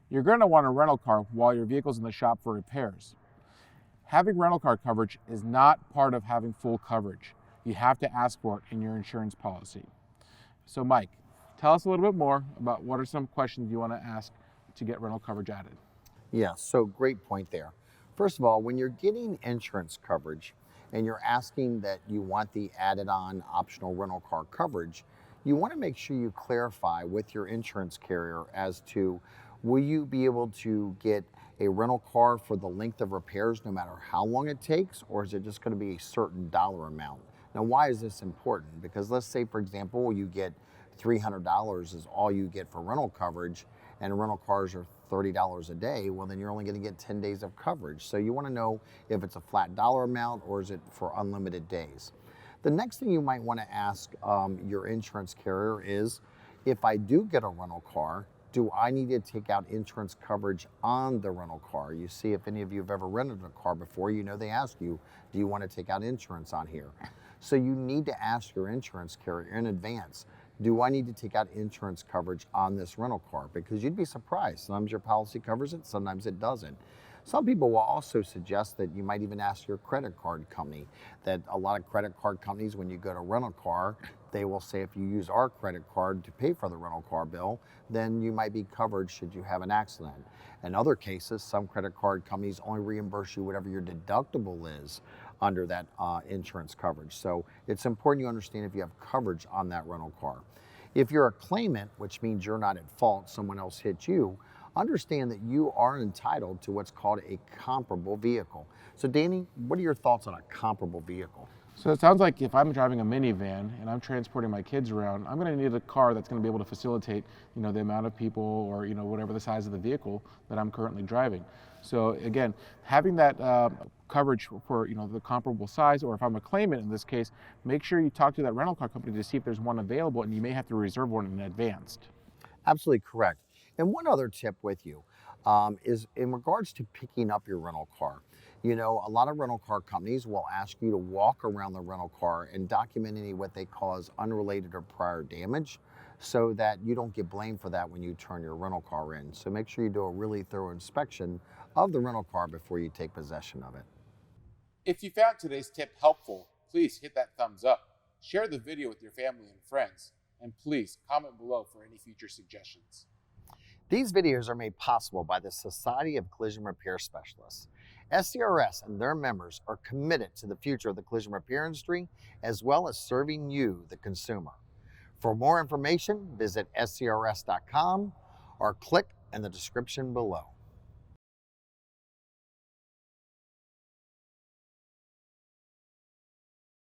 You're going to want a rental car while your vehicle's in the shop for repairs. Having rental car coverage is not part of having full coverage. You have to ask for it in your insurance policy. So Mike, tell us a little bit more about what are some questions you want to ask to get rental coverage added. Yeah, so great point there. First of all, when you're getting insurance coverage and you're asking that you want the added on optional rental car coverage, you want to make sure you clarify with your insurance carrier as to will you be able to get a rental car for the length of repairs no matter how long it takes, or is it just going to be a certain dollar amount? Now, why is this important? Because let's say, for example, you get $300 is all you get for rental coverage, and rental cars are $30 a day, well, then you're only going to get 10 days of coverage. So you want to know if it's a flat dollar amount or is it for unlimited days. The next thing you might want to ask your insurance carrier is, if I do get a rental car, do I need to take out insurance coverage on the rental car? You see, if any of you have ever rented a car before, you know they ask you, do you want to take out insurance on here? So you need to ask your insurance carrier in advance, do I need to take out insurance coverage on this rental car? Because you'd be surprised. Sometimes your policy covers it, sometimes it doesn't. Some people will also suggest that you might even ask your credit card company. That a lot of credit card companies, when you go to rent a car, they will say if you use our credit card to pay for the rental car bill, then you might be covered should you have an accident. In other cases, some credit card companies only reimburse you whatever your deductible is under that insurance coverage. So it's important you understand if you have coverage on that rental car. If you're a claimant, which means you're not at fault, someone else hit you, understand that you are entitled to what's called a comparable vehicle. So Danny, what are your thoughts on a comparable vehicle? So it sounds like if I'm driving a minivan and I'm transporting my kids around, I'm going to need a car that's going to be able to facilitate, the amount of people or, whatever the size of the vehicle that I'm currently driving. So again, having that coverage for, the comparable size, or if I'm a claimant in this case, make sure you talk to that rental car company to see if there's one available, and you may have to reserve one in advance. Absolutely correct. And one other tip with you is in regards to picking up your rental car. A lot of rental car companies will ask you to walk around the rental car and document any what they call as unrelated or prior damage so that you don't get blamed for that when you turn your rental car in. So make sure you do a really thorough inspection of the rental car before you take possession of it. If you found today's tip helpful, please hit that thumbs up, share the video with your family and friends, and please comment below for any future suggestions. These videos are made possible by the Society of Collision Repair Specialists. SCRS and their members are committed to the future of the collision repair industry, as well as serving you, the consumer. For more information, visit scrs.com or click in the description below.